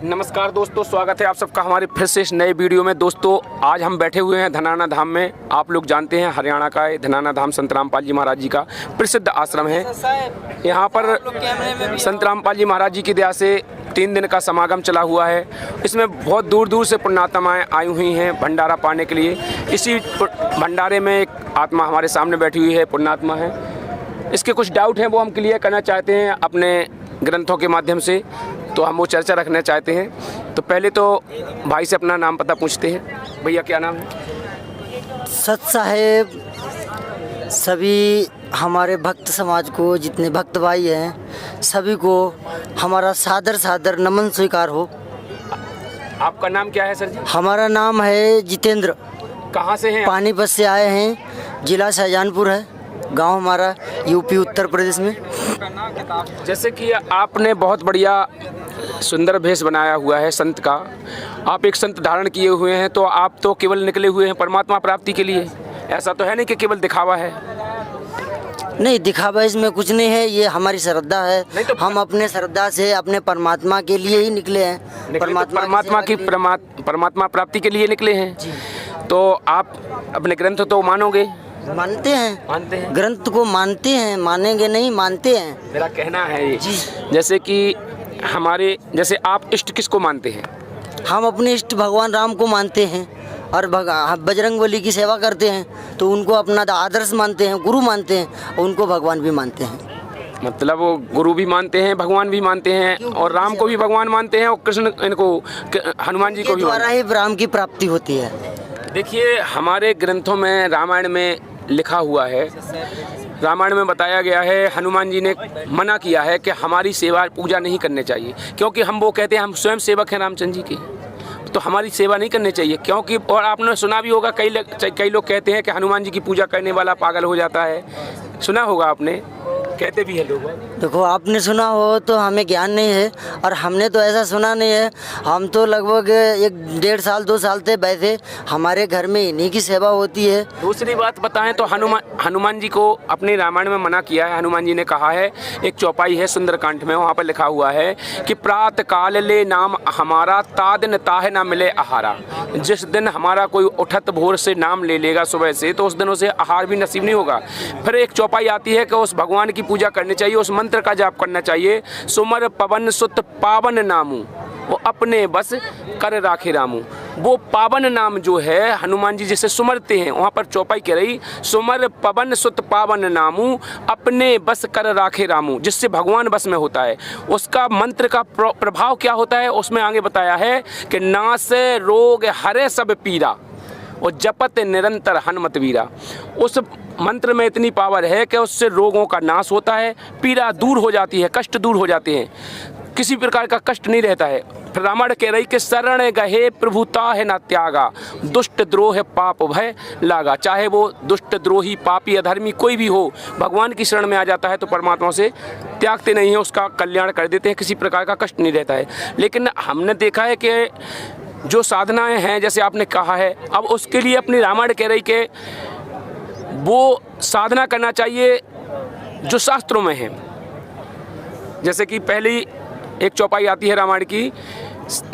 नमस्कार दोस्तों, स्वागत है आप सबका हमारे फिर से इस नए वीडियो में। दोस्तों आज हम बैठे हुए हैं धनाना धाम में। आप लोग जानते हैं हरियाणा का धनाना धाम संत रामपाल जी महाराज जी का प्रसिद्ध आश्रम है। यहाँ पर संत रामपाल जी महाराज जी की दया से 3 दिन का समागम चला हुआ है। इसमें बहुत दूर दूर से पुण्यात्माएँ आई हुई हैं भंडारा पाने के लिए। इसी भंडारे में एक आत्मा हमारे सामने बैठी हुई है, पुण्यात्मा है। इसके कुछ डाउट हैं वो हम क्लियर करना चाहते हैं अपने ग्रंथों के माध्यम से, तो हम वो चर्चा रखना चाहते हैं। तो पहले तो भाई से अपना नाम पता पूछते हैं। भैया क्या नाम है? सत साहेब, सभी हमारे भक्त समाज को, जितने भक्त भाई हैं सभी को हमारा सादर सादर नमन स्वीकार हो। आपका नाम क्या है सर जी? हमारा नाम है जितेंद्र। कहाँ से हैं? पानीपत से आए हैं। जिला शाहजहानपुर है, गांव हमारा यूपी उत्तर प्रदेश में। जैसे कि आपने बहुत बढ़िया सुंदर भेष बनाया हुआ है संत का, आप एक संत धारण किए हुए हैं, तो आप तो केवल निकले हुए हैं परमात्मा प्राप्ति के लिए। ऐसा तो है नहीं कि केवल दिखावा है? नहीं, दिखावा इसमें कुछ नहीं है, ये हमारी श्रद्धा है। तो हम अपने श्रद्धा से अपने परमात्मा के लिए ही निकले हैं। परमात्मा प्राप्ति के लिए निकले हैं। तो आप अपने ग्रंथ तो मानोगे? मानते हैं, मानते हैं, ग्रंथ को मानते हैं, मानेंगे नहीं, मानते हैं। मेरा कहना है ये जी। जैसे कि हमारे जैसे आप इष्ट किसको मानते हैं? हम अपने इष्ट भगवान राम को मानते हैं और बजरंगबली की सेवा करते हैं, तो उनको अपना आदर्श मानते हैं, गुरु मानते हैं, और उनको भगवान भी मानते हैं। मतलब वो गुरु भी मानते हैं, भगवान भी मानते हैं, और राम को भी भगवान मानते हैं, और कृष्ण इनको हनुमान जी को भी द्वारा ही राम की प्राप्ति होती है। देखिए हमारे ग्रंथों में, रामायण में लिखा हुआ है, रामायण में बताया गया है, हनुमान जी ने मना किया है कि हमारी सेवा पूजा नहीं करनी चाहिए, क्योंकि हम वो कहते हैं हम स्वयं सेवक हैं रामचंद्र जी के, तो हमारी सेवा नहीं करनी चाहिए। क्योंकि और आपने सुना भी होगा, कई लोग कहते हैं कि हनुमान जी की पूजा करने वाला पागल हो जाता है। सुना होगा आपने, कहते भी है लोग। देखो, आपने सुना हो तो हमें ज्ञान नहीं है, और हमने तो ऐसा सुना नहीं है। हम तो लगभग 1-1.5 साल 2 साल से बैठे, हमारे घर में इन्हीं की सेवा होती है। दूसरी बात बताएं तो हनुमान जी को अपने रामायण में मना किया है। हनुमान जी ने कहा है, एक चौपाई है सुंदरकांड में, वहाँ पर लिखा हुआ है कि प्रात काल ले नाम हमारा, तादिन ताहे ना मिले आहारा। जिस दिन हमारा कोई उठत भोर से नाम ले लेगा सुबह से, तो उस दिन उसे आहार भी नसीब नहीं होगा। फिर एक चौपाई आती है कि उस भगवान की पूजा करनी चाहिए, उस मंत्र का जाप करना चाहिए। सुमर पवन सुत पावन नामू, वो अपने बस कर राखे रामू। वो पावन नाम जो है हनुमान जी जिसे सुमरते हैं, वहाँ पर चौपाई कह रही, सुमर पवन सुत पावन नामू, अपने बस कर राखे रामू, जिससे भगवान बस में होता है। उसका मंत्र का प्रभाव क्या होता है, उसमें आगे बताया है कि नासे रोग हरे सब पीरा, और जपत निरंतर हनुमत वीरा। उस मंत्र में इतनी पावर है कि उससे रोगों का नाश होता है, पीड़ा दूर हो जाती है, कष्ट दूर हो जाते हैं, किसी प्रकार का कष्ट नहीं रहता है। फिर रामायण कह रही कि शरण गहे प्रभुता है ना त्यागा, दुष्ट द्रोह पाप भय लागा। चाहे वो दुष्ट द्रोही पापी अधर्मी कोई भी हो, भगवान की शरण में आ जाता है तो परमात्मा से त्यागते नहीं है, उसका कल्याण कर देते हैं, किसी प्रकार का कष्ट नहीं रहता है। लेकिन हमने देखा है कि जो साधनाएं हैं, जैसे आपने कहा है, अब उसके लिए अपनी रामायण कह रही कि वो साधना करना चाहिए जो शास्त्रों में है। जैसे कि पहली एक चौपाई आती है रामायण की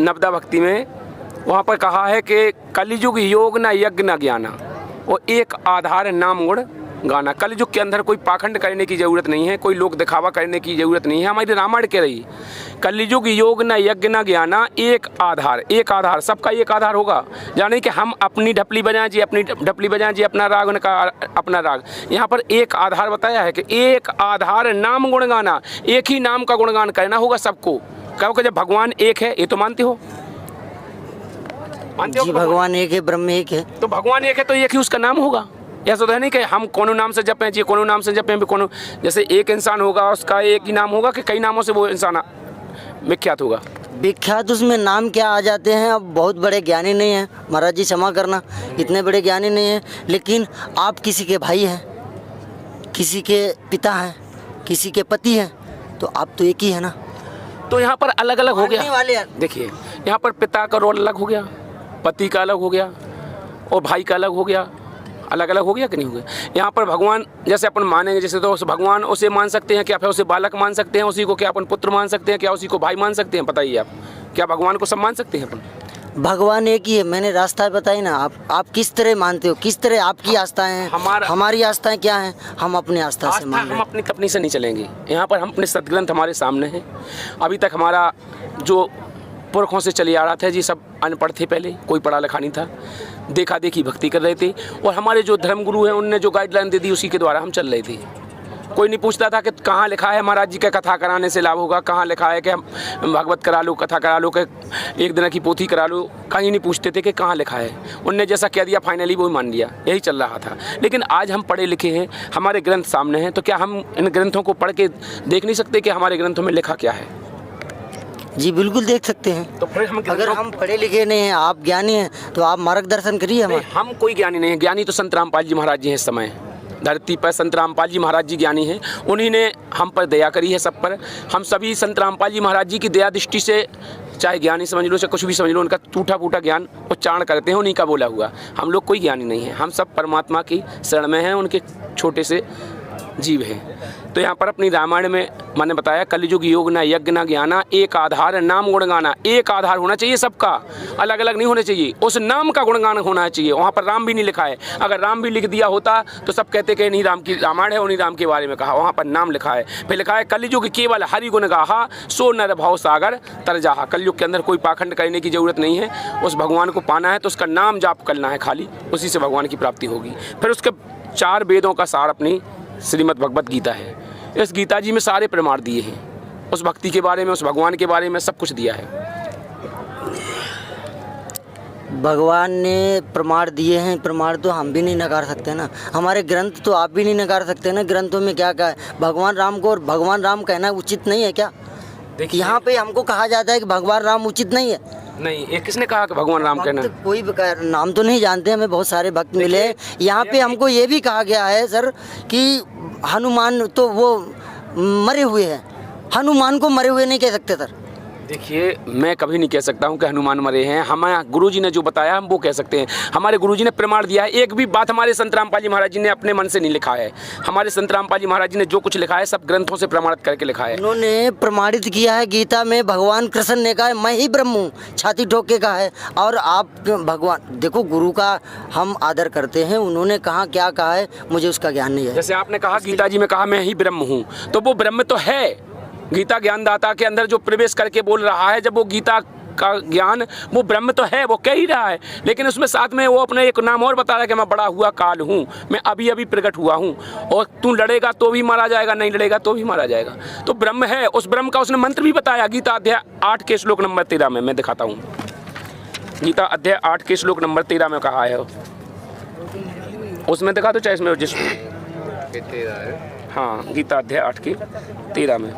नवदा भक्ति में, वहाँ पर कहा है कि कलियुग योग न यज्ञ न ज्ञाना, और एक आधार नाम गुण गाना। कलयुग के अंदर कोई पाखंड करने की ज़रूरत नहीं है, कोई लोक दिखावा करने की ज़रूरत नहीं है। हमारी रामायण कह रही, कलयुग योग न यज्ञ न ज्ञाना, एक आधार। एक आधार, सबका एक आधार होगा, यानी कि हम अपनी ढपली बजाएं जी, अपनी ढपली बजाएं जी, अपना राग उनका अपना राग। यहाँ पर एक आधार बताया है कि एक आधार नाम गुण गाना, एक ही नाम का गुणगान करना होगा सबको। क्योंकि जब भगवान एक है, ये तो मानते हो? जी, भगवान एक है, ब्रह्म एक है, तो भगवान एक है तो एक ही उसका नाम होगा। ऐसा तो है नहीं कि हम कोनो नाम से जपें जी, कोनो नाम से जपें भी, कोनो जैसे एक इंसान होगा उसका एक ही नाम होगा कि कई नामों से वो इंसान विख्यात होगा? विख्यात उसमें नाम क्या आ जाते हैं। अब बहुत बड़े ज्ञानी नहीं हैं, महाराज जी क्षमा करना, इतने बड़े ज्ञानी नहीं हैं, लेकिन आप किसी के भाई हैं, किसी के पिता हैं, किसी के पति हैं, तो आप तो एक ही है ना। तो यहाँ पर अलग अलग हो गया। वाले देखिए यहाँ पर पिता का रोल अलग हो गया, पति का अलग हो गया, और भाई का अलग हो गया। अलग अलग हो गया कि नहीं हो गया? यहाँ पर भगवान जैसे अपन मानेंगे, जैसे तो उस भगवान उसे मान सकते हैं क्या, फिर उसे बालक मान सकते हैं, उसी को क्या अपन पुत्र मान सकते हैं क्या, उसी को भाई मान सकते हैं? बताइए आप क्या भगवान को सब मान सकते हैं अपन? भगवान एक ही है, मैंने रास्ता बताई ना। आप किस तरह मानते हो, किस तरह आपकी आस्थाएं हैं, हमारी आस्थाएं क्या हैं, हम अपनी आस्था से मान रहे हम हैं। अपनी तपनी से नहीं चलेंगे। यहाँ पर हम अपने सदग्रंथ हमारे सामने हैं। अभी तक हमारा जो पुरखों से चले आ रहा था जी, सब अनपढ़ थे, पहले कोई पढ़ा लिखा नहीं था, देखा देखी भक्ति कर रहे थे, और हमारे जो धर्मगुरु हैं उनने जो गाइडलाइन दे दी उसी के द्वारा हम चल रहे थे। कोई नहीं पूछता था कि कहाँ लिखा है महाराज जी का कथा कराने से लाभ होगा, कहाँ लिखा है कि हम भागवत करा लो, कथा करा लो, कि एक दिन की पोथी करा लो, कहीं नहीं पूछते थे कि कहाँ लिखा है। उनने जैसा कह दिया फाइनली वही मान लिया, यही चल रहा था। लेकिन आज हम पढ़े लिखे हैं, हमारे ग्रंथ सामने हैं, तो क्या हम इन ग्रंथों को पढ़ के देख नहीं सकते कि हमारे ग्रंथों में लिखा क्या है? जी बिल्कुल देख सकते हैं। तो फिर हम अगर हम पढ़े लिखे नहीं हैं, आप ज्ञानी हैं, तो आप मार्गदर्शन करिए हमारे। हम कोई ज्ञानी नहीं है। ज्ञानी तो संत रामपाल जी महाराज जी हैं। इस समय धरती पर संत रामपाल जी महाराज जी ज्ञानी हैं। उन्हीं ने हम पर दया करी है, सब पर। हम सभी संत रामपाल जी महाराज जी की दया दृष्टि से, चाहे ज्ञानी समझ लो, चाहे कुछ भी समझ लो, उनका टूटा फूटा ज्ञान उच्चारण करते हैं, उन्हीं का बोला हुआ। हम लोग कोई ज्ञानी नहीं है, हम सब परमात्मा की शरण में हैं, उनके छोटे से जीव हैं। तो यहाँ पर अपनी रामायण में मैंने बताया, कलयुग योग न यज्ञ न ज्ञाना, एक आधार नाम गुणगाना। एक आधार होना चाहिए सबका, अलग अलग नहीं होने चाहिए। उस नाम का गुणगान होना चाहिए। वहाँ पर राम भी नहीं लिखा है। अगर राम भी लिख दिया होता तो सब कहते कि नहीं, राम की रामायण है, उन्हीं राम के बारे में कहा। वहाँ पर नाम लिखा है, फिर लिखा है कलयुग केवल हरि गुण गाहा, सो नर भव सागर तर जाहा। कलयुग के अंदर कोई पाखंड करने की जरूरत नहीं है। उस भगवान को पाना है तो उसका नाम जाप करना है खाली, उसी से भगवान की प्राप्ति होगी। फिर उसके 4 वेदों का सार अपनी श्रीमद् भगवत गीता है। इस गीता जी में सारे प्रमाण दिए हैं, उस भक्ति के बारे में, उस भगवान के बारे में सब कुछ दिया है। भगवान ने प्रमाण दिए हैं, प्रमाण तो हम भी नहीं नकार सकते ना। हमारे ग्रंथ तो आप भी नहीं नकार सकते ना। ग्रंथों में क्या कहा है, भगवान राम को और भगवान राम कहना उचित नहीं है क्या? देखिए, यहाँ पे हमको कहा जाता है कि भगवान राम उचित नहीं है। नहीं, ये किसने कहा कि भगवान राम कहना? कोई नाम तो नहीं जानते, हमें बहुत सारे भक्त मिले हैं। यहाँ पे हमको ये भी कहा गया है सर कि हनुमान तो वो मरे हुए हैं, हनुमान को मरे हुए नहीं कह सकते सर। देखिए, मैं कभी नहीं कह सकता हूँ कि हनुमान मरे हैं। हमारे गुरुजी ने जो बताया हम वो कह सकते हैं। हमारे गुरुजी ने प्रमाण दिया है। एक भी बात हमारे संत रामपाल जी महाराज जी ने अपने मन से नहीं लिखा है। हमारे संत रामपाल जी महाराज जी ने जो कुछ लिखा है सब ग्रंथों से प्रमाणित करके लिखा है। उन्होंने प्रमाणित किया है। गीता में भगवान कृष्ण ने कहा है मैं ही ब्रह्म हूँ, छाती ठोक के कहा है। और आप भगवान देखो, गुरु का हम आदर करते हैं। उन्होंने कहा क्या कहा है मुझे उसका ज्ञान नहीं है। जैसे आपने कहा गीता जी में कहा मैं ही ब्रह्म हूँ, तो वो ब्रह्म तो है। गीता ज्ञानदाता के अंदर जो प्रवेश करके बोल रहा है, जब वो गीता का ज्ञान, वो ब्रह्म तो है, वो कह ही रहा है। लेकिन उसमें साथ में वो अपने एक नाम और बता रहा है कि मैं बड़ा हुआ काल हूँ, मैं अभी अभी प्रकट हुआ हूँ, और तू लड़ेगा तो भी मारा जाएगा, नहीं लड़ेगा तो भी मारा जाएगा। तो ब्रह्म है। उस ब्रह्म का उसने मंत्र भी बताया गीता अध्याय 8 के श्लोक नंबर 13 में। मैं दिखाता हूँ, गीता अध्याय 8 के श्लोक नंबर 13 में कहा है। उसमें दिखा दो चाहे इसमें, जिस हाँ, गीता अध्याय 8 के 13 में।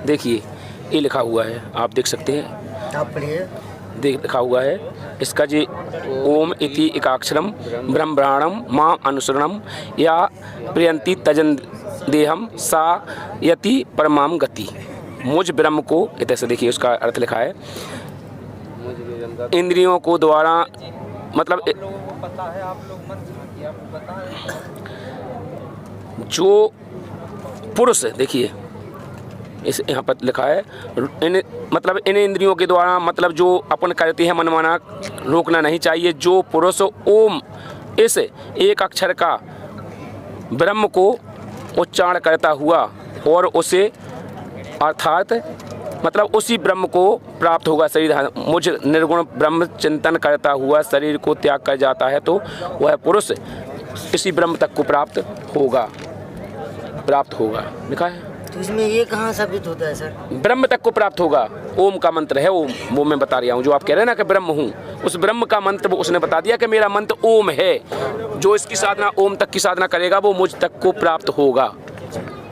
देखिए, ये लिखा हुआ है, आप देख सकते हैं। आप पढ़िए। लिखा हुआ है इसका जी, ओम इति एकाक्षरम ब्रह्मणाम मां अनुसरणम या प्रियंती तजन देहम सा यति परमाम गति। मुझ ब्रह्म को, ऐसे देखिए उसका अर्थ लिखा है, इंद्रियों को द्वारा, मतलब जो पुरुष, देखिए इस यहाँ पर लिखा है, इन इंद्रियों के द्वारा, मतलब जो अपन करते हैं मनमाना, रोकना नहीं चाहिए। जो पुरुष ओम इस एक अक्षर का ब्रह्म को उच्चारण करता हुआ और उसे अर्थात मतलब उसी ब्रह्म को प्राप्त होगा शरीर, मुझ निर्गुण ब्रह्म चिंतन करता हुआ शरीर को त्याग कर जाता है तो वह पुरुष इसी ब्रह्म तक को प्राप्त होगा। लिखा है। तो इसमें ये कहाँ साबित होता है सर? ब्रह्म तक को प्राप्त होगा। ओम का मंत्र है, ओम, वो मैं बता रहा हूँ। जो आप कह रहे हैं ना कि ब्रह्म हूँ, उस ब्रह्म का मंत्र वो उसने बता दिया कि मेरा मंत्र ओम है। जो इसकी साधना, ओम तक की साधना करेगा वो मुझ तक को प्राप्त होगा,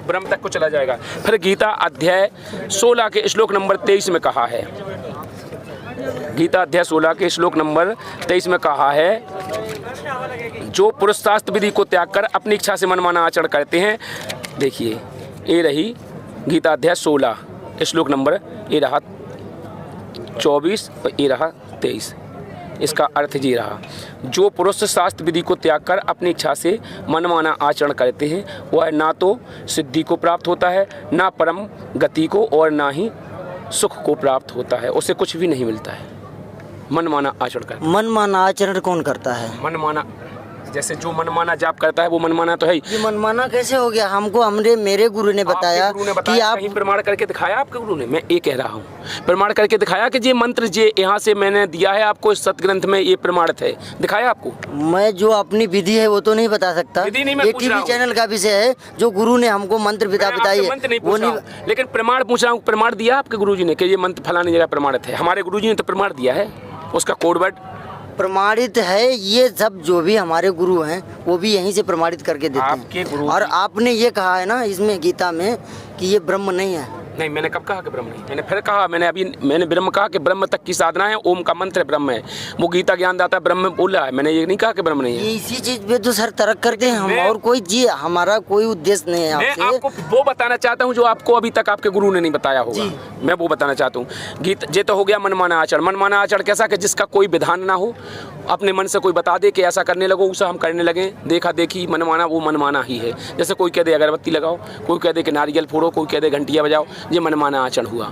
ब्रह्म तक को चला जाएगा। फिर गीता अध्याय 16 के श्लोक नंबर 23 में कहा है, गीता अध्याय 16 के श्लोक नंबर 23 में कहा है, जो पुरुष शास्त्र विधि को त्याग कर अपनी इच्छा से मनमाना आचरण करते हैं। देखिए, ये रही गीता अध्याय 16 श्लोक नंबर, ये रहा 24 और ये रहा 23। इसका अर्थ ये रहा, जो पुरुष शास्त्र विधि को त्याग कर अपनी इच्छा से मनमाना आचरण करते हैं वह ना तो सिद्धि को प्राप्त होता है, ना परम गति को, और ना ही सुख को प्राप्त होता है। उसे कुछ भी नहीं मिलता है। मनमाना आचरण करता है। मनमाना आचरण कौन करता है? मनमाना, जैसे जो मनमाना जाप करता है वो मनमाना तो है ही। ये मनमाना कैसे हो गया? हमको मेरे गुरु ने बताया कि आप कहीं प्रमाण करके दिखाया आपके गुरु ने? मैं ये कह रहा हूँ, प्रमाण करके दिखाया कि ये मंत्र जे यहाँ से मैंने दिया है आपको, इस सतग्रंथ में ये प्रमाणित है, दिखाया आपको? मैं जो अपनी विधि है वो तो नहीं बता सकता। विधि नहीं, मैं ये पूछ रहा टीवी हूँ। चैनल का विषय है, जो गुरु ने हमको मंत्र विधा बताई है मंत्र नहीं वो पूछ रहा नहीं। हूँ, लेकिन प्रमाण पूछ रहा हूँ। प्रमाण दिया आपके गुरुजी ने कि ये मंत्र फलानी जगह प्रमाणित है? हमारे गुरुजी ने तो प्रमाण दिया है, उसका कोड वर्ड प्रमाणित है। ये सब जो भी हमारे गुरु हैं वो भी यहीं से प्रमाणित करके देते आपके हैं। गुरु और आपने ये कहा है ना इसमें गीता में कि ये ब्रह्म नहीं है। नहीं, मैंने कब कहा कि ब्रह्म नहीं? मैंने फिर कहा, मैंने ब्रह्म कहा कि ब्रह्म तक की साधना है, ओम का मंत्र ब्रह्म है। वो गीता ज्ञान दाता ब्रह्म बोल रहा है, मैंने ये नहीं कहा कि ब्रह्म नहीं है। ये इसी चीज पे तो सर तर्क करते हैं हम, और कोई जी हमारा कोई उद्देश्य नहीं है मैं आपसे। आपको वो बताना चाहता हूँ जो आपको अभी तक आपके गुरु ने नहीं बताया होगा। मैं वो बताना चाहता हूँ। ये तो हो गया मनमाना आचरण। मनमाना आचरण कैसा कि जिसका कोई विधान ना हो, अपने मन से कोई बता दे कि ऐसा करने लगो, उसे हम करने लगे, देखा देखी मनमाना, वो मनमाना ही है। जैसे कोई कह दे अगरबत्ती लगाओ, कोई कह दे कि नारियल फोड़ो, कोई कह दे घंटियाँ बजाओ, ये मनमाना आचरण हुआ।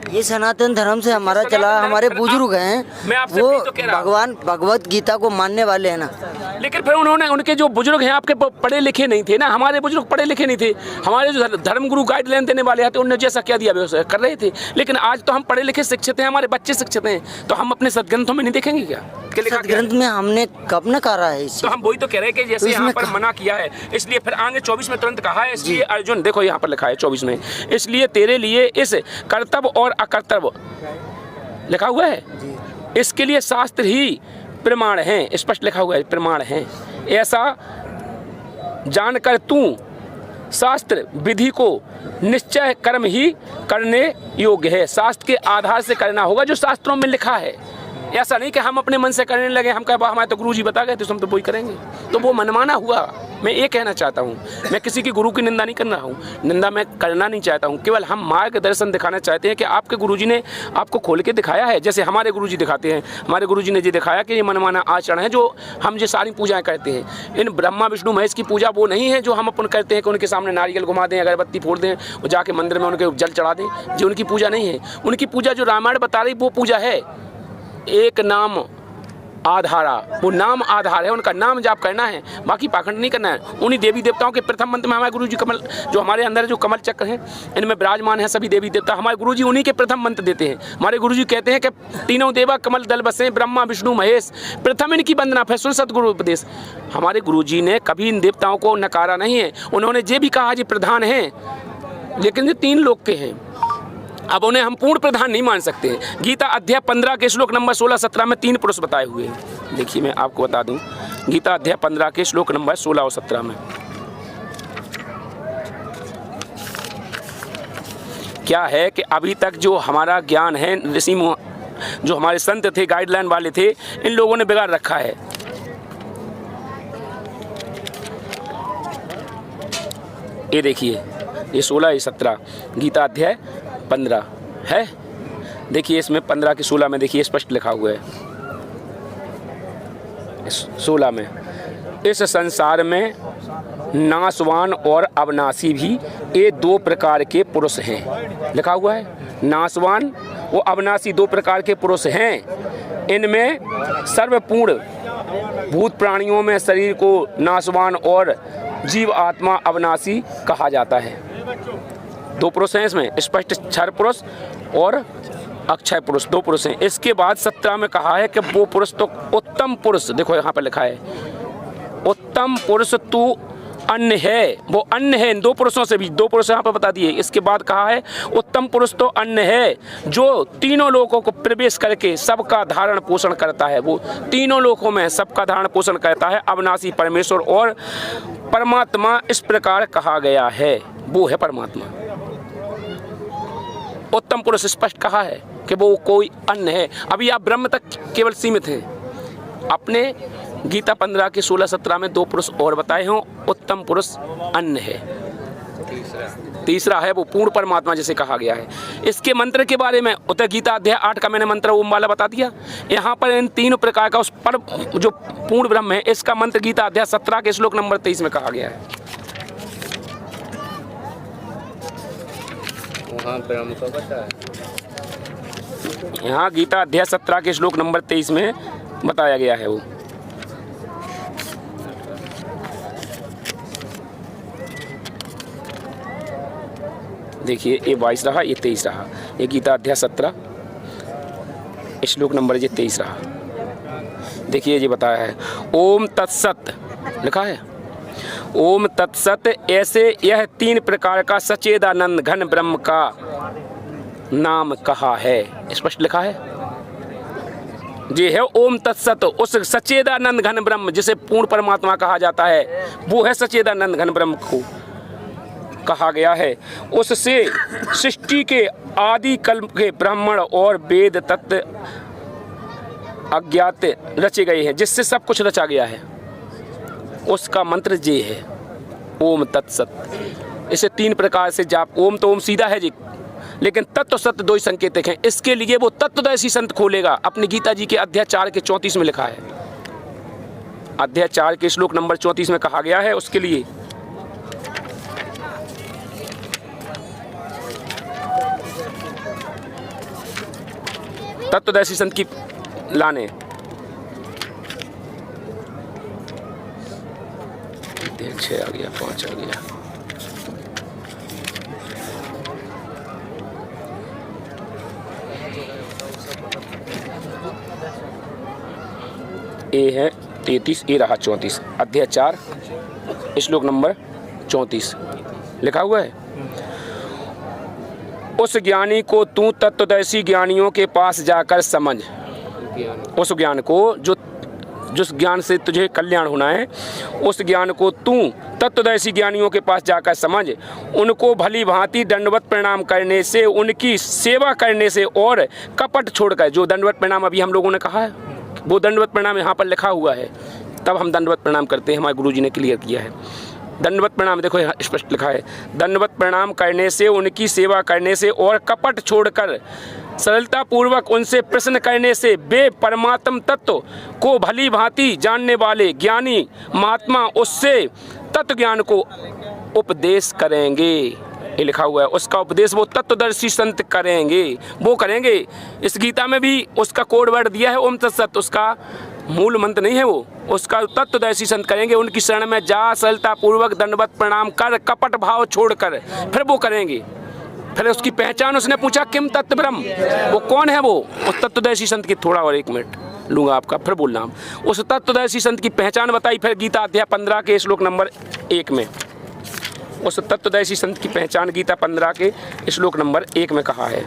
ये सनातन धर्म से हमारा चला, हमारे बुजुर्ग हैं, मैं आपसे वो तो कह रहा हूं। भगवान भगवत गीता को मानने वाले हैं ना। लेकिन फिर उनके जो बुजुर्ग हैं आपके पढ़े लिखे नहीं थे ना, हमारे बुजुर्ग पढ़े लिखे नहीं थे। हमारे जो धर्म गुरु गाइडलाइन देने वाले थे उन्होंने जैसा क्या दिया वैसा कर रहे थे। लेकिन आज तो हम पढ़े लिखे शिक्षित हैं, हमारे बच्चे शिक्षित हैं, तो हम अपने सदग्रंथों में नहीं देखेंगे क्या? सदग्रंथ में हमने कब न कहा है तो हम वही तो कह रहे हैं कि जैसे यहाँ पर मना किया है, इसलिए फिर आगे 24 में तुरंत कहा है, इसलिए अर्जुन देखो यहाँ पर लिखा है 24 में, इसलिए तेरे लिए इस कर्तव्य और अकर्तव्य लिखा हुआ है, इसके लिए शास्त्र ही प्रमाण हैं, स्पष्ट लिखा हुआ है प्रमाण हैं। ऐसा जानकर तू शास्त्र विधि को निश्चय कर्म ही करने योग्य है। शास्त्र के आधार से करना होगा जो शास्त्रों में लिखा है। ऐसा नहीं कि हम अपने मन से करने लगे, हम कहा हमारे तो गुरुजी बता गए तो हम तो वही करेंगे, तो वो मनमाना हुआ। मैं ये कहना चाहता हूँ, मैं किसी के गुरु की निंदा नहीं कर रहा हूँ, निंदा मैं करना नहीं चाहता हूँ, केवल हम मार्गदर्शन दिखाना चाहते हैं कि आपके गुरुजी ने आपको खोल के दिखाया है, जैसे हमारे गुरुजी दिखाते हैं। हमारे गुरुजी ने ये दिखाया कि ये मनमाना आचरण है जो हम ये सारी पूजाएं करते हैं। इन ब्रह्मा विष्णु महेश की पूजा वो नहीं है जो हम अपन करते हैं कि उनके सामने नारियल घुमा दें, अगरबत्ती फोड़ दें और जाके मंदिर में उनके जल चढ़ा दें। जो उनकी पूजा नहीं है, उनकी पूजा जो रामायण बता रही वो पूजा है। एक नाम आधारा, वो नाम आधार है, उनका नाम जाप करना है, बाकी पाखंड नहीं करना है। उन्हीं देवी देवताओं के प्रथम मंत्र में हमारे गुरुजी कमल, जो हमारे अंदर जो कमल चक्र हैं इनमें विराजमान है सभी देवी देवता, हमारे गुरुजी उन्हीं के प्रथम मंत्र देते हैं। हमारे गुरुजी कहते हैं कि तीनों देवा कमल दल बसे, ब्रह्मा विष्णु महेश, प्रथम इनकी वंदना, फिर सुन सतगुरु उपदेश। हमारे गुरुजी ने कभी इन देवताओं को नकारा नहीं है। उन्होंने ये भी कहा जी प्रधान हैं, लेकिन ये 3 लोक के हैं, अब उन्हें हम पूर्ण प्रधान नहीं मान सकते। गीता अध्याय 15 के श्लोक नंबर 16-17 में 3 पुरुष बताए हुए हैं। देखिए मैं आपको बता दूं, गीता अध्याय 15 के श्लोक नंबर 16 और 17 में क्या है कि अभी तक जो हमारा ज्ञान है, ऋषि जो हमारे संत थे, गाइडलाइन वाले थे, इन लोगों ने बिगाड़ रखा है। ये देखिए, ये 16 ये 17 गीता अध्याय 15 है। देखिए इसमें 15 के 16 में देखिए स्पष्ट लिखा हुआ है, 16 में, इस संसार में नाशवान और अविनाशी भी ये 2 प्रकार के पुरुष हैं। लिखा हुआ है नाशवान और अविनाशी 2 प्रकार के पुरुष हैं। इनमें सर्वपूर्ण भूत प्राणियों में शरीर को नाशवान और जीव आत्मा अविनाशी कहा जाता है। 2 पुरुष हैं इसमें, स्पष्ट क्षर पुरुष और अक्षय पुरुष, 2 पुरुष हैं। इसके बाद 17 में कहा है कि वो पुरुष तो उत्तम पुरुष, देखो यहाँ पर लिखा है उत्तम पुरुष तू अन्य है, वो अन्य है इन 2 पुरुषों से भी, 2 पुरुष यहाँ पर बता दिए। इसके बाद कहा है उत्तम पुरुष तो अन्य है जो तीनों लोकों को प्रवेश करके सबका धारण पोषण करता है। वो तीनों लोकों में सबका धारण पोषण करता है, अविनाशी परमेश्वर और परमात्मा इस प्रकार कहा गया है, वो है परमात्मा। उत्तम पुरुष स्पष्ट कहा है कि वो कोई अन्य है। अभी आप ब्रह्म तक केवल सीमित हैं। अपने गीता 15 के 16-17 में 2 पुरुष और बताए हों, उत्तम पुरुष अन्य है। तीसरा है वो पूर्ण परमात्मा जिसे कहा गया है। इसके मंत्र के बारे में उत्तर गीता अध्याय 8 का मैंने मंत्र ओम वाला बता दिया। यहाँ पर इन तीनों प्रकार का उस पर जो पूर्ण ब्रह्म है इसका मंत्र गीता अध्याय 17 के श्लोक नंबर 23 में कहा गया है। वहाँ ब्रह्म को पता है। यहाँ गीता अध्याय 17 के श्लोक नंबर 23 में बताया गया है वो। देखिए ये 22 रहा, ये 23 रहा, ये गीता अध्याय 17 श्लोक नंबर ये 23 रहा। देखिए ये बताया है ओम तत्सत लिखा है। ओम तत्सत ऐसे यह 3 प्रकार का सच्चिदानंद घन ब्रह्म का नाम कहा है। स्पष्ट लिखा है ये है ओम तत्सत। उस सच्चिदानंद घन ब्रह्म जिसे पूर्ण परमात्मा कहा जाता है वो है सच्चिदानंद घन ब्रह्म को कहा गया है। उससे सृष्टि के आदि कल्प के ब्राह्मण और वेद तत्व अज्ञात रचे गए हैं, जिससे सब कुछ रचा गया है। उसका मंत्र ये है ओम तत्सत। इसे 3 प्रकार से जाप। ओम तो ओम सीधा है जी, लेकिन तत्व सत्य 2 ही संकेतक हैं। इसके लिए वो तत्वदर्शी संत खोलेगा। अपनी गीता जी के अध्याय 4 के 34 में लिखा है। अध्याय 4 के श्लोक नंबर 34 में कहा गया है उसके लिए तत्वदर्शी संत की लाने। देख 6 आ गया, 5 आ गया। ए है 33, ए रहा 34। अध्याय 4 श्लोक नंबर 34 लिखा हुआ है। उस ज्ञानी को तू तत्वदर्शी ज्ञानियों के पास जाकर समझ। उस ज्ञान को जिस ज्ञान से तुझे कल्याण होना है उस ज्ञान को तू तत्वदर्शी ज्ञानियों के पास जाकर समझ। उनको भली भांति दंडवत प्रणाम करने से, उनकी सेवा करने से और कपट छोड़कर, जो दंडवत प्रणाम अभी हम लोगों ने कहा है वो दंडवत प्रणाम यहाँ पर लिखा हुआ है, तब हम दंडवत प्रणाम करते हैं। हमारे गुरुजी ने क्लियर किया है। दंडवत प्रणाम देखो यहाँ स्पष्ट लिखा है, दंडवत प्रणाम करने से, उनकी सेवा करने से और कपट छोड़कर सरलता पूर्वक उनसे प्रश्न करने से वे परमात्म तत्व को भली भांति जानने वाले ज्ञानी महात्मा उससे तत्व ज्ञान को उपदेश करेंगे। ये लिखा हुआ है, उसका उपदेश वो तत्वदर्शी संत करेंगे, वो करेंगे। इस गीता में भी उसका कोड वर्ड दिया है ओम तत्सत। उसका मूल मंत्र नहीं है वो, उसका तत्वदर्शी संत करेंगे। उनकी शरण में जा, सरलता पूर्वक दंडवत प्रणाम कर, कपट भाव छोड़कर, फिर वो करेंगे। फिर उसकी पहचान, उसने पूछा किम तत्व ब्रह्म, वो कौन है वो? उस तत्वदर्शी संत की, थोड़ा और 1 मिनट लूँगा आपका, फिर बोलना। उस तत्वदर्शी संत की पहचान बताई फिर गीता अध्याय 15 के श्लोक नंबर 1 में। उस तत्वदर्शी संत की पहचान गीता 15 के श्लोक नंबर 1 में कहा है।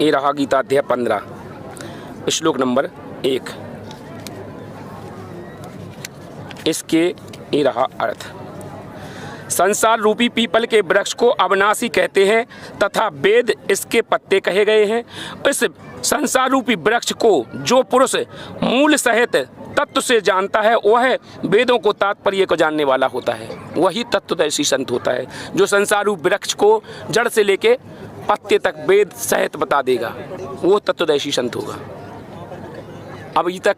ये रहा गीता अध्याय 15 श्लोक नंबर 1। इसके ये रहा अर्थ। संसार रूपी पीपल के वृक्ष को अविनाशी कहते हैं तथा वेद इसके पत्ते कहे गए हैं। इस संसार रूपी वृक्ष को जो पुरुष मूल सहित तत्व से जानता है वह वेदों को तात्पर्य को जानने वाला होता है। वही तत्वदर्शी संत होता है जो संसार रूप वृक्ष को जड़ से लेके पत्ते तक वेद सहित बता देगा, वो तत्वदर्शी संत होगा। अभी तक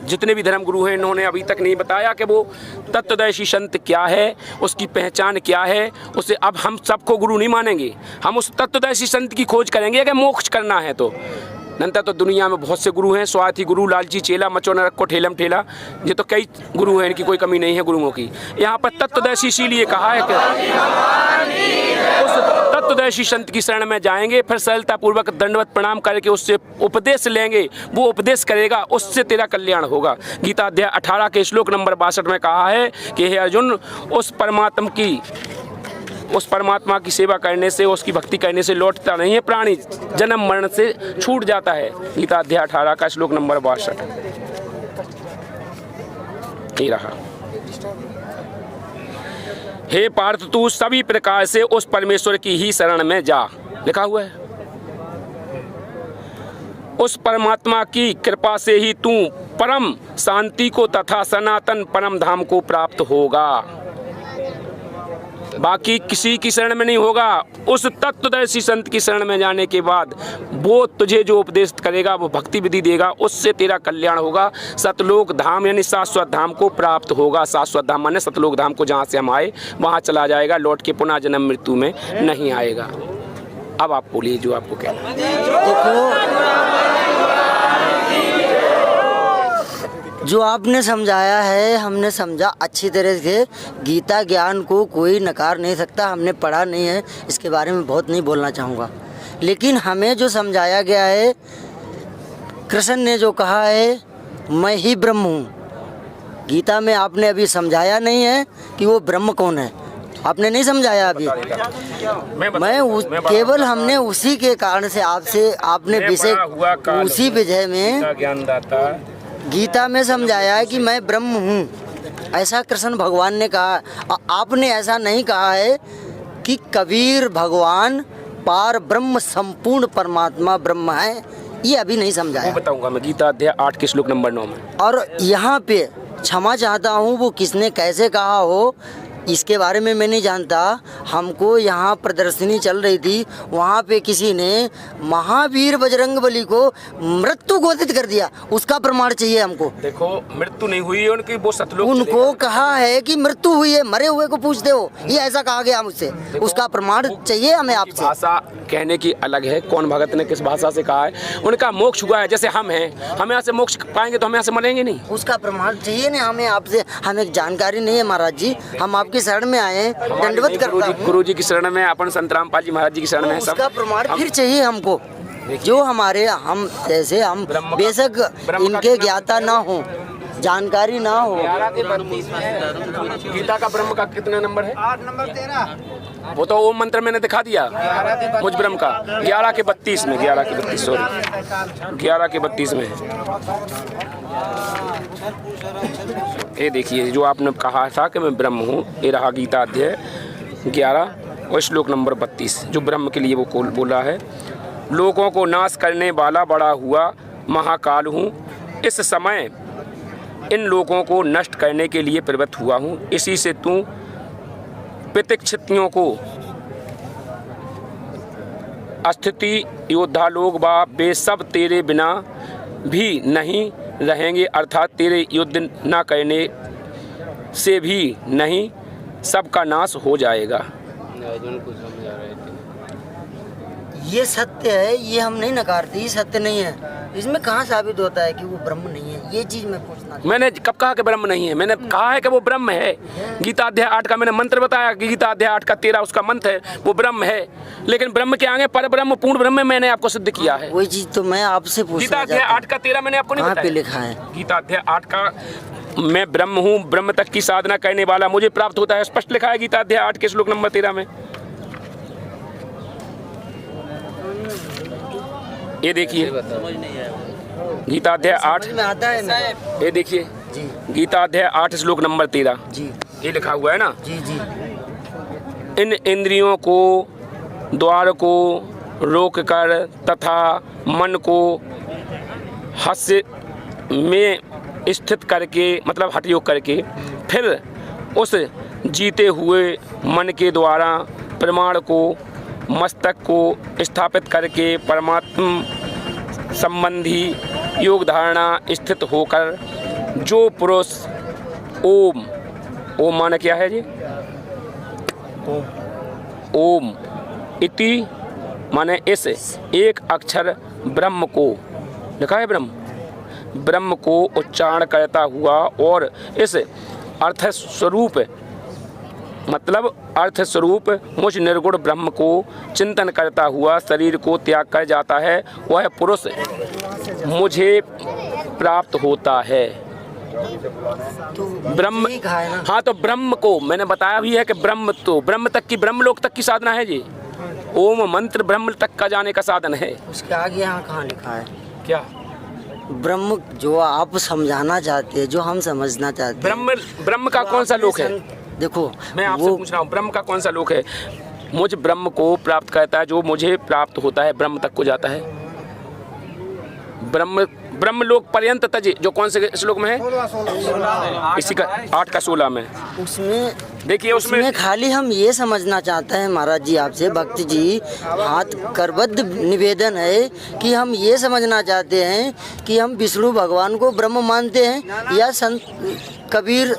जितने भी धर्म गुरु हैं इन्होंने अभी तक नहीं बताया कि वो तत्वदर्शी संत क्या है, उसकी पहचान क्या है। उसे अब हम सबको गुरु नहीं मानेंगे, हम उस तत्वदर्शी संत की खोज करेंगे अगर मोक्ष करना है तो। नंतर तो दुनिया में बहुत से गुरु हैं, स्वार्थी गुरु, लालची चेला, मचो नरक को ठेलम ठेला, ये तो कई गुरु हैं, इनकी कोई कमी नहीं है गुरुओं की। यहाँ पर तत्वदर्शी इसीलिए कहा है कि उस तत्वदर्शी संत की शरण में जाएंगे, फिर सरलता पूर्वक दंडवत प्रणाम करके उससे उपदेश लेंगे, वो उपदेश करेगा, उससे तेरा कल्याण होगा। गीता अध्याय 18 के श्लोक नंबर 62 में कहा है कि हे अर्जुन, उस परमात्मा की सेवा करने से, उसकी भक्ति करने से लौटता नहीं है प्राणी, जन्म मरण से छूट जाता है। गीता अध्याय 18 का श्लोक नंबर 62 ये रहा। हे पार्थ, तू सभी प्रकार से उस परमेश्वर की ही शरण में जा, लिखा हुआ है। उस परमात्मा की कृपा से ही तू परम शांति को तथा सनातन परम धाम को प्राप्त होगा, बाकी किसी की शरण में नहीं होगा। उस तत्वदर्शी संत की शरण में जाने के बाद वो तुझे जो उपदेश करेगा, वो भक्ति विधि देगा, उससे तेरा कल्याण होगा। सतलोक धाम यानी शाश्वत धाम को प्राप्त होगा। शाश्वत धाम माने सतलोक धाम को जहाँ से हम आए वहाँ चला जाएगा, लौट के पुनः जन्म मृत्यु में नहीं आएगा। अब आप बोलिए जो आपको कहना है। देखो, जो आपने समझाया है हमने समझा अच्छी तरह से। गीता ज्ञान को कोई नकार नहीं सकता, हमने पढ़ा नहीं है, इसके बारे में बहुत नहीं बोलना चाहूँगा। लेकिन हमें जो समझाया गया है, कृष्ण ने जो कहा है मैं ही ब्रह्म हूँ, गीता में आपने अभी समझाया नहीं है कि वो ब्रह्म कौन है, आपने नहीं समझाया अभी। केवल हमने उसी के कारण से आपने विषय उसी विषय में ज्ञानदाता गीता में समझाया है कि मैं ब्रह्म हूँ, ऐसा कृष्ण भगवान ने कहा। और आपने ऐसा नहीं कहा है कि कबीर भगवान पार ब्रह्म संपूर्ण परमात्मा ब्रह्म है, ये अभी नहीं समझाया। बताऊंगा मैं, गीता अध्याय 8 के श्लोक नंबर 9 में। और यहाँ पे क्षमा चाहता हूँ, वो किसने कैसे कहा हो इसके बारे में मैं नहीं जानता। हमको यहाँ प्रदर्शनी चल रही थी, वहाँ पे किसी ने महावीर बजरंगबली को मृत्यु घोषित कर दिया, उसका प्रमाण चाहिए हमको। देखो मृत्यु नहीं हुई है उनकी, वो सतलोक उनको कहा है कि मृत्यु हुई है, मरे हुए को पूछते हो, ये ऐसा कहा गया मुझसे, उसका प्रमाण चाहिए हमें आपसे। भाषा कहने की अलग है, कौन भगत ने किस भाषा से कहा है। उनका मोक्ष हुआ है, जैसे हम हैं, हम यहाँ से मोक्ष पाएंगे तो हम यहाँ से मरेंगे नहीं, उसका प्रमाण चाहिए ना हमें आपसे। हमें जानकारी नहीं है महाराज जी, हम आपकी शरण में आए हैं, दंडवत करता हूं। गुरु जी की शरण में, अपन संत रामपाल जी महाराज जी की शरण में, सब उसका प्रमाण फिर चाहिए हमको, जो हमारे हम जैसे हम बेशक इनके ज्ञाता ना हो, जानकारी ना हो। गीता का ब्रह्म का कितना नंबर है? 8 नंबर 13। वो तो ओम मंत्र मैंने दिखा दिया मुझ ब्रह्म का 11 के 32 में, 11 के 32 सॉरी 11 के 32 में है। ये देखिए जो आपने कहा था कि मैं ब्रह्म हूँ, ये रहा गीता अध्याय 11 और श्लोक नंबर 32, जो ब्रह्म के लिए वो बोला है। लोगों को नाश करने वाला बड़ा हुआ महाकाल हूँ, इस समय इन लोगों को नष्ट करने के लिए प्रवृत्त हुआ हूँ। इसी से तू प्रतीक्षितियों को अस्थिति योद्धा लोग वे सब तेरे बिना भी नहीं रहेंगे, अर्थात तेरे युद्ध न करने से भी नहीं, सबका नाश हो जाएगा। ये सत्य है, ये हम नहीं नकारते, ये सत्य नहीं है। इसमें कहाँ साबित होता है कि वो ब्रह्म नहीं है, ये चीज मैं पूछना। मैंने कब कहा कि ब्रह्म नहीं है? मैंने कहा है कि वो ब्रह्म है। गीता अध्याय 8 का मैंने मंत्र बताया, गीता अध्याय 8 का 13 उसका मंत्र है, वो ब्रह्म है। लेकिन ब्रह्म के आगे पर ब्रह्म पूर्ण ब्रह्म में मैंने आपको सिद्ध किया है। वही चीज तो मैं आपसे पूछना गीता अध्याय 8 का 13 मैंने आपको नहीं बताया? पे लिखा है गीता अध्याय 8 का मैं ब्रह्म हूँ, ब्रह्म तक की साधना करने वाला मुझे प्राप्त होता है, स्पष्ट लिखा है गीता अध्याय 8 के श्लोक नंबर 13 में। ये देखिए गीता अध्याय 8 में आता है ना? ये देखिए जी गीता अध्याय 8 श्लोक नंबर 13 जी ये लिखा हुआ है ना। जी जी इन इंद्रियों को द्वार को रोक कर तथा मन को हास्य में स्थित करके, मतलब हठ योग करके, फिर उस जीते हुए मन के द्वारा प्रमाण को मस्तक को स्थापित करके परमात्मा संबंधी योग धारणा स्थित होकर जो पुरुष ओम माने क्या है जी? ओम इति माने इस एक अक्षर ब्रह्म को, लिखा है ब्रह्म को उच्चारण करता हुआ और इस अर्थ स्वरूप, मतलब अर्थ स्वरूप मुझ निर्गुण ब्रह्म को चिंतन करता हुआ शरीर को त्याग कर जाता है, वह पुरुष मुझे प्राप्त होता है। तो ब्रह्म, हाँ तो ब्रह्म को मैंने बताया भी है कि ब्रह्म तो ब्रह्म तक की, ब्रह्मलोक तक की साधना है जी। ओम मंत्र ब्रह्म तक का जाने का साधन है। उसके आगे यहाँ कहाँ लिखा है? क्या ब्रह्म जो आप समझाना चाहते हैं, जो हम समझना चाहते हैं, ब्रह्म का कौन सा लोक है? देखो मैं आपसे पूछ रहा हूँ, ब्रह्म का कौन सा लोक है? मुझ ब्रह्म को प्राप्त करता है, जो मुझे प्राप्त होता है ब्रह्म तक को जाता है। ब्रह्मलोक पर्यंत तजे, जो कौन से श्लोक में है? इसी का 8 का 16 में। उसमें देखिए उसमें खाली हम ये समझना चाहते हैं महाराज जी आपसे, भक्ति जी हाथ करबद्ध निवेदन है कि हम ये समझना चाहते हैं कि हम विष्णु भगवान को ब्रह्म मानते हैं या संत कबीर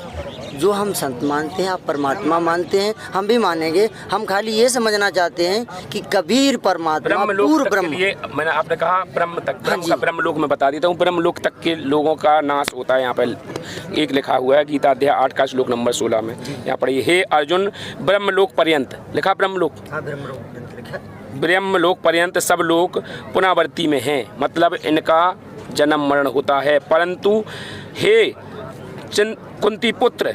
जो हम संत मानते हैं, आप परमात्मा मानते हैं, हम भी मानेंगे। हम खाली ये समझना चाहते हैं कि कबीर परमात्मा पूर्ण ब्रह्म। मैंने आपने कहा ब्रह्म तक, ब्रह्म का ब्रह्मलोक में बता देता हूँ। ब्रह्मलोक तक के लोगों का नाश होता है। यहाँ पर एक लिखा हुआ है गीता अध्याय 8 का श्लोक नंबर 16 में, यहाँ पर हे अर्जुन ब्रह्मलोक पर्यंत लिखा, ब्रह्मलोक ब्रह्मलोक पर्यंत सब लोग पुनरावृत्ति में हैं, मतलब इनका जन्म मरण होता है। परंतु हे कुंती पुत्र,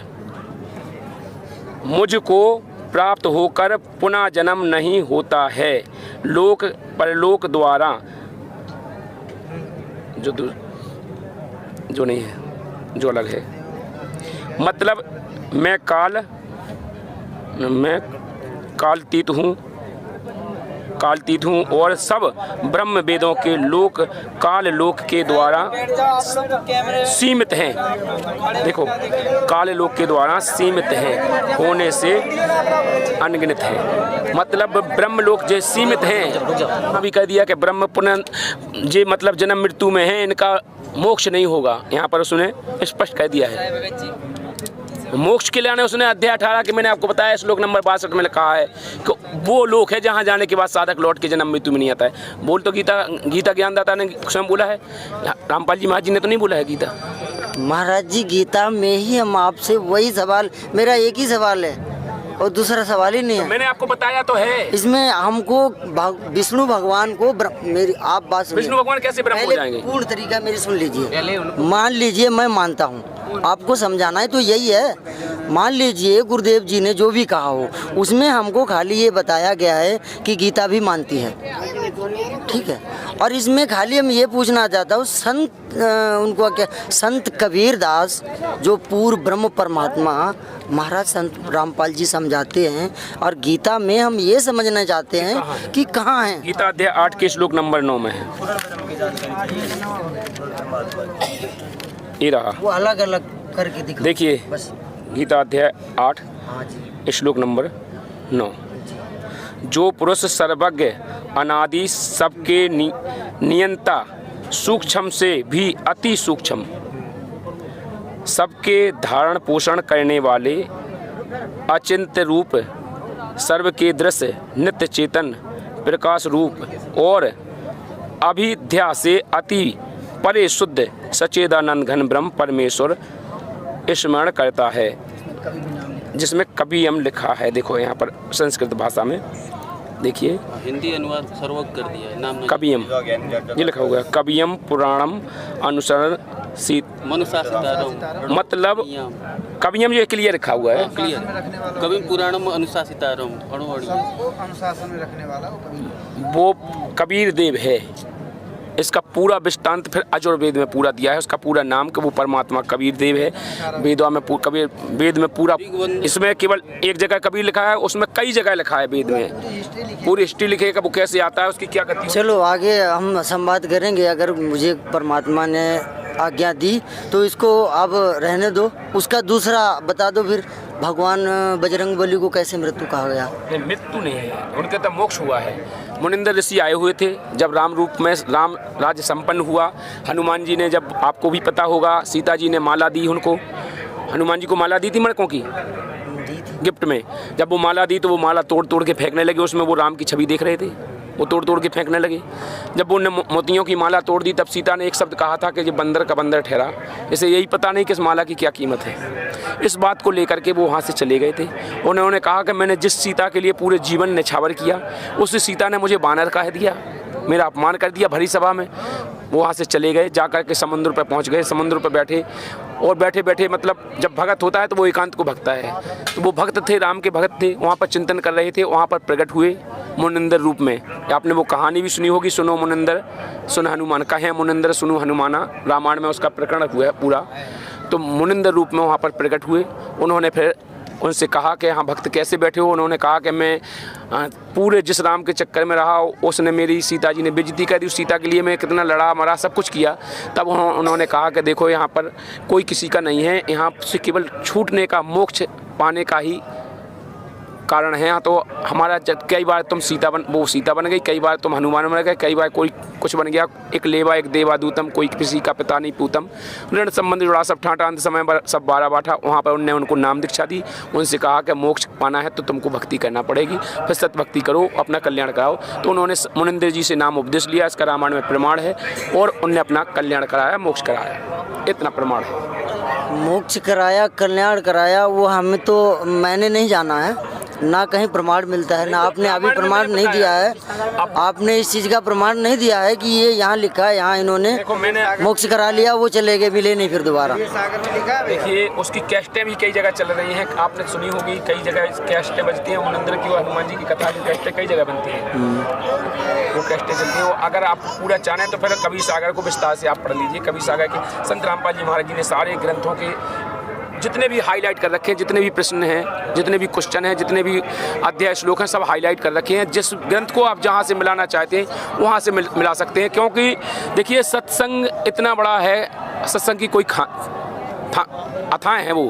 मुझको प्राप्त होकर पुनः जन्म नहीं होता है। लोक परलोक द्वारा जो नहीं है, जो अलग है, मतलब मैं कालतीत हूँ और सब ब्रह्म वेदों के लोक काल लोक के द्वारा सीमित हैं। देखो, काल लोक के द्वारा सीमित हैं, होने से अनगिनत है। मतलब ब्रह्म लोक जो सीमित हैं, अभी कह दिया कि ब्रह्म पुनः जे मतलब जन्म मृत्यु में है, इनका मोक्ष नहीं होगा। यहाँ पर उसने स्पष्ट कह दिया है। मोक्ष के लिए आने उसने अध्याय 18 के मैंने आपको बताया श्लोक नंबर 62 में कहा है कि वो लोक है जहाँ जाने के बाद साधक लौट के जन्म मृत्यु में नहीं आता है। बोल तो गीता ज्ञानदाता ने स्वयं बोला है, रामपाल जी महाराज जी ने तो नहीं बोला है गीता। महाराज जी गीता में ही हम आपसे वही सवाल, मेरा एक ही सवाल है और दूसरा सवाल ही नहीं है। तो मैंने आपको बताया तो है। इसमें हमको विष्णु भगवान को मेरी आप बात विष्णु भगवान कैसे ब्रह्म हो जाएंगे? पूर्ण तरीका मेरी सुन लीजिए। मान लीजिए मैं मानता हूँ, आपको समझाना है तो यही है। मान लीजिए गुरुदेव जी ने जो भी कहा हो, उसमें हमको खाली ये बताया गया है कि गीता भी मानती है, ठीक है। और इसमें खाली हम ये पूछना चाहता हूँ, संत उनको क्या, संत कबीर दास जो पूर्ण ब्रह्म परमात्मा महाराज संत रामपाल जी समझाते हैं, और गीता में हम ये समझना चाहते हैं कि कहाँ है। गीता अध्याय 8 के श्लोक नंबर 9 में है, ये रहा। वो अलग अलग करके दिखा। देखिए गीता अध्याय 8 श्लोक नंबर 9, जो पुरुष सर्वज्ञ अनादि सबके नियंता सूक्ष्म से भी अति सूक्ष्म सबके धारण पोषण करने वाले अचिंत्य रूप सर्व के दृश्य नित्य चेतन प्रकाश रूप और अभिध्या से अति परे शुद्ध सच्चिदानंद घन ब्रह्म परमेश्वर स्मरण करता है, जिसमें कवियम लिखा है। देखो यहाँ पर संस्कृत भाषा में देखिए, हिंदी अनुवाद सर्वज्ञ कर दिया है, नाम कवियम ये लिखा हुआ है। कवियम पुराणम अनुसरण मनुशासितारम, मतलब कवियम ये क्लियर लिखा हुआ है। क्लियर, कवि पुराणम अनुशासितारम, अनुशासन में रखने वाला वो कबीर देव है। इसका पूरा विस्तांत फिर अजुर्वेद में पूरा दिया है, उसका पूरा नाम कि वो परमात्मा कबीर देव है। वेदों में कबीर, वेद में पूरा, इसमें केवल एक जगह कबीर लिखा है, उसमें कई जगह लिखा है। वेद में पूरी हिस्ट्री लिखे कि वो कैसे आता है, उसकी क्या करती है। चलो आगे हम संवाद करेंगे। अगर मुझे परमात्मा ने आज्ञा दी तो इसको अब रहने दो, उसका दूसरा बता दो। फिर भगवान बजरंगबली को कैसे मृत्यु कहा गया? मृत्यु नहीं है, उनके तो मोक्ष हुआ है। मुनिंदर ऋषि आए हुए थे जब राम रूप में राम राज्य संपन्न हुआ। हनुमान जी ने, जब आपको भी पता होगा, सीता जी ने माला दी उनको, हनुमान जी को माला दी थी मणकों की गिफ्ट में। जब वो माला दी तो वो माला तोड़ तोड़ के फेंकने लगे, उसमें वो राम की छवि देख रहे थे, वो तोड़ तोड़ के फेंकने लगे। जब वो मोतियों की माला तोड़ दी, तब सीता ने एक शब्द कहा था कि ये बंदर का बंदर ठहरा, इसे यही पता नहीं कि इस माला की क्या कीमत है। इस बात को लेकर के वो वहाँ से चले गए थे। उन्होंने कहा कि मैंने जिस सीता के लिए पूरे जीवन निछावर किया, उस सीता ने मुझे बानर कह दिया, मेरा अपमान कर दिया भरी सभा में। वो वहाँ से चले गए, जा कर के समुद्र पर पहुँच गए। समुद्र पर बैठे और बैठे बैठे, मतलब जब भगत होता है तो वो एकांत को भगता है, तो वो भक्त थे, राम के भक्त थे, वहाँ पर चिंतन कर रहे थे। वहाँ पर प्रकट हुए मुनिंदर रूप में। आपने वो कहानी भी सुनी होगी, सुनो मुनिंदर सुन हनुमान, कहे मुनिंदर सुनो हनुमाना, रामायण में उसका प्रकरण हुआ है पूरा। तो मुनिंदर रूप में वहाँ पर प्रकट हुए। उन्होंने फिर उनसे कहा कि हाँ भक्त कैसे बैठे हो। उन्होंने कहा कि मैं पूरे जिस राम के चक्कर में रहा उसने मेरी सीता जी ने बेइज्जती कर दी, उस सीता के लिए मैं कितना लड़ा मरा सब कुछ किया। तब उन्होंने कहा कि देखो यहाँ पर कोई किसी का नहीं है, यहाँ से केवल छूटने का मोक्ष पाने का ही कारण है। यहाँ तो हमारा कई बार तुम सीता बन गई, कई बार तुम हनुमान बन गए, कई बार कोई कुछ बन गया, एक लेवा एक देवादूतम, कोई किसी का पिता नहीं पूतम, ऋण संबंध जुड़ा सब ठाटा अंत समय पर सब 12 बाठा। वहाँ पर उनने उनको नाम दीक्षा दी, उनसे कहा कि मोक्ष पाना है तो तुमको भक्ति करना पड़ेगी, फिर सत भक्ति करो, अपना कल्याण कराओ। तो उन्होंने मुनिंद्र जी से नाम उपदेश लिया, इसका रामायण में प्रमाण है, और उनने अपना कल्याण कराया, मोक्ष कराया, इतना प्रमाण है। मोक्ष कराया, कल्याण कराया, वो हमें तो मैंने नहीं जाना है, ना कहीं प्रमाण मिलता है, ना आपने अभी प्रमाण नहीं दिया है। आपने इस चीज़ का प्रमाण नहीं दिया है कि ये यहाँ लिखा है, यहाँ इन्होंने मोक्ष करा लिया, वो चले गए, मिले नहीं फिर दोबारा। देखिए उसकी कैस्टें भी कई जगह चल रही हैं, आपने सुनी होगी, कई जगह कैस्टें बजती हैं मुनिंद्र की और हनुमान जी की कथा की कैस्टें कई जगह बनती हैं, वो कैस्टें चलती हैं। वो अगर आप पूरा चाहें तो फिर कबीर सागर को विस्तार से आप पढ़ लीजिए। कबीर सागर के संत रामपाल जी महाराज जी ने सारे ग्रंथों के जितने भी हाईलाइट कर रखे हैं, जितने भी प्रश्न हैं, जितने भी क्वेश्चन हैं, जितने भी अध्याय श्लोक हैं, सब हाईलाइट कर रखे हैं। जिस ग्रंथ को आप जहाँ से मिलाना चाहते हैं वहाँ से मिला सकते हैं, क्योंकि देखिए सत्संग इतना बड़ा है, सत्संग की कोई अथाएं हैं वो।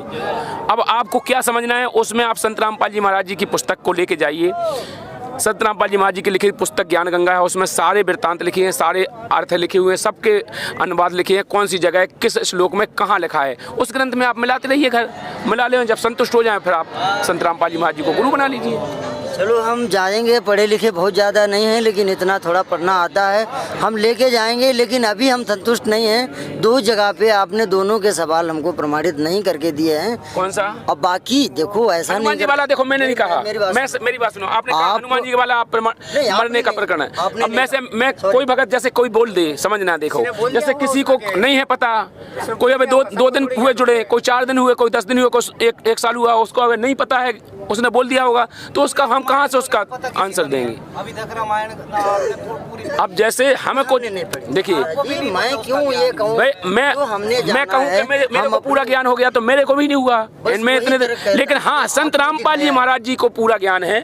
अब आपको क्या समझना है उसमें, आप संत रामपाल जी महाराज जी की पुस्तक को लेके जाइए। संत रामपाल जी महाराज जी की लिखी पुस्तक ज्ञान गंगा है, उसमें सारे वृत्तांत लिखे हैं, सारे अर्थ लिखे हुए हैं, सबके अनुवाद लिखे हैं, कौन सी जगह किस श्लोक में कहाँ लिखा है, उस ग्रंथ में आप मिलाते रहिए, घर मिला लें। जब संतुष्ट हो जाएं फिर आप संत रामपाल जी महाराज जी को गुरु बना लीजिए। चलो हम जाएंगे, पढ़े लिखे बहुत ज़्यादा नहीं हैं, लेकिन इतना थोड़ा पढ़ना आता है, हम लेके जाएंगे। लेकिन अभी हम संतुष्ट नहीं हैं। 2 जगह पे आपने दोनों के सवाल हमको प्रमाणित नहीं करके दिए हैं। कौन सा? और बाकी देखो ऐसा हनुमान जी वाला देखो, मैंने नहीं कहा, मेरी बात सुनो, आपने कहा हनुमान जी वाला आप मरने का प्रकरण है। अब मैं कोई भगत जैसे कोई बोल दे, समझना, देखो जैसे किसी को नहीं है पता, कोई अभी 2 दिन हुए जुड़े, कोई 4 दिन हुए, कोई 10 दिन हुए, कोई 1 साल हुआ, उसको अभी नहीं पता है, उसने बोल दिया होगा, तो उसका हम कहाँ से उसका आंसर देंगे? अभी तक रामायण अब जैसे हमें को देखिए, मैं क्यों ये कहूँ, मैं कहूँ कि मेरे को पूरा ज्ञान हो गया तो मेरे को भी नहीं हुआ इनमें इतने, लेकिन हाँ संत रामपाल जी महाराज जी को पूरा ज्ञान है।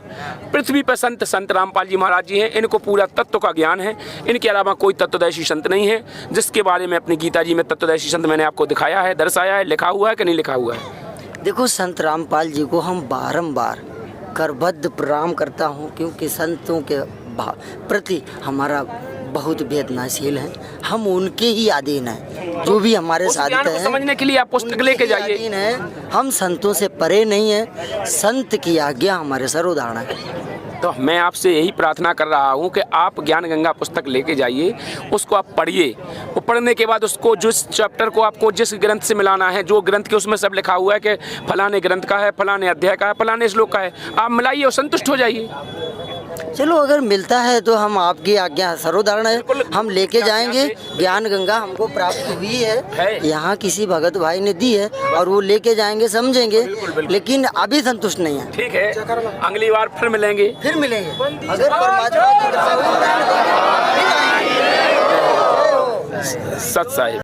पृथ्वी पर संत रामपाल जी महाराज जी हैं, इनको पूरा तत्व का ज्ञान है। इनके अलावा कोई तत्वदर्शी संत नहीं है, जिसके बारे में अपनी गीता जी में तत्वदर्शी संत मैंने आपको दिखाया है, दर्शाया है, लिखा हुआ है कि नहीं लिखा हुआ है। देखो संत रामपाल जी को हम बारंबार करबद्ध प्रणाम करता हूँ, क्योंकि संतों के प्रति हमारा बहुत वेदनाशील है। हम उनके ही अधीन हैं, जो भी हमारे साथ हैं, समझने के लिए आप पुस्तक लेके जाइए। हम संतों से परे नहीं हैं, संत की आज्ञा हमारे सर्वोधारण है। तो मैं आपसे यही प्रार्थना कर रहा हूँ कि आप ज्ञान गंगा पुस्तक लेके जाइए, उसको आप पढ़िए। वो पढ़ने के बाद उसको जिस चैप्टर को आपको जिस ग्रंथ से मिलाना है, जो ग्रंथ के उसमें सब लिखा हुआ है कि फलाने ग्रंथ का है, फलाने अध्याय का है, फलाने श्लोक का है, आप मिलाइए और संतुष्ट हो जाइए। चलो अगर मिलता है तो हम आपकी आज्ञा सर्वधारण है, हम लेके जाएंगे। ज्ञान गंगा हमको प्राप्त हुई है, यहाँ किसी भगत भाई ने दी है, और वो लेके जाएंगे, समझेंगे, लेकिन अभी संतुष्ट नहीं है। ठीक है, अगली बार फिर मिलेंगे, अगर परमात्मा सत साहिब।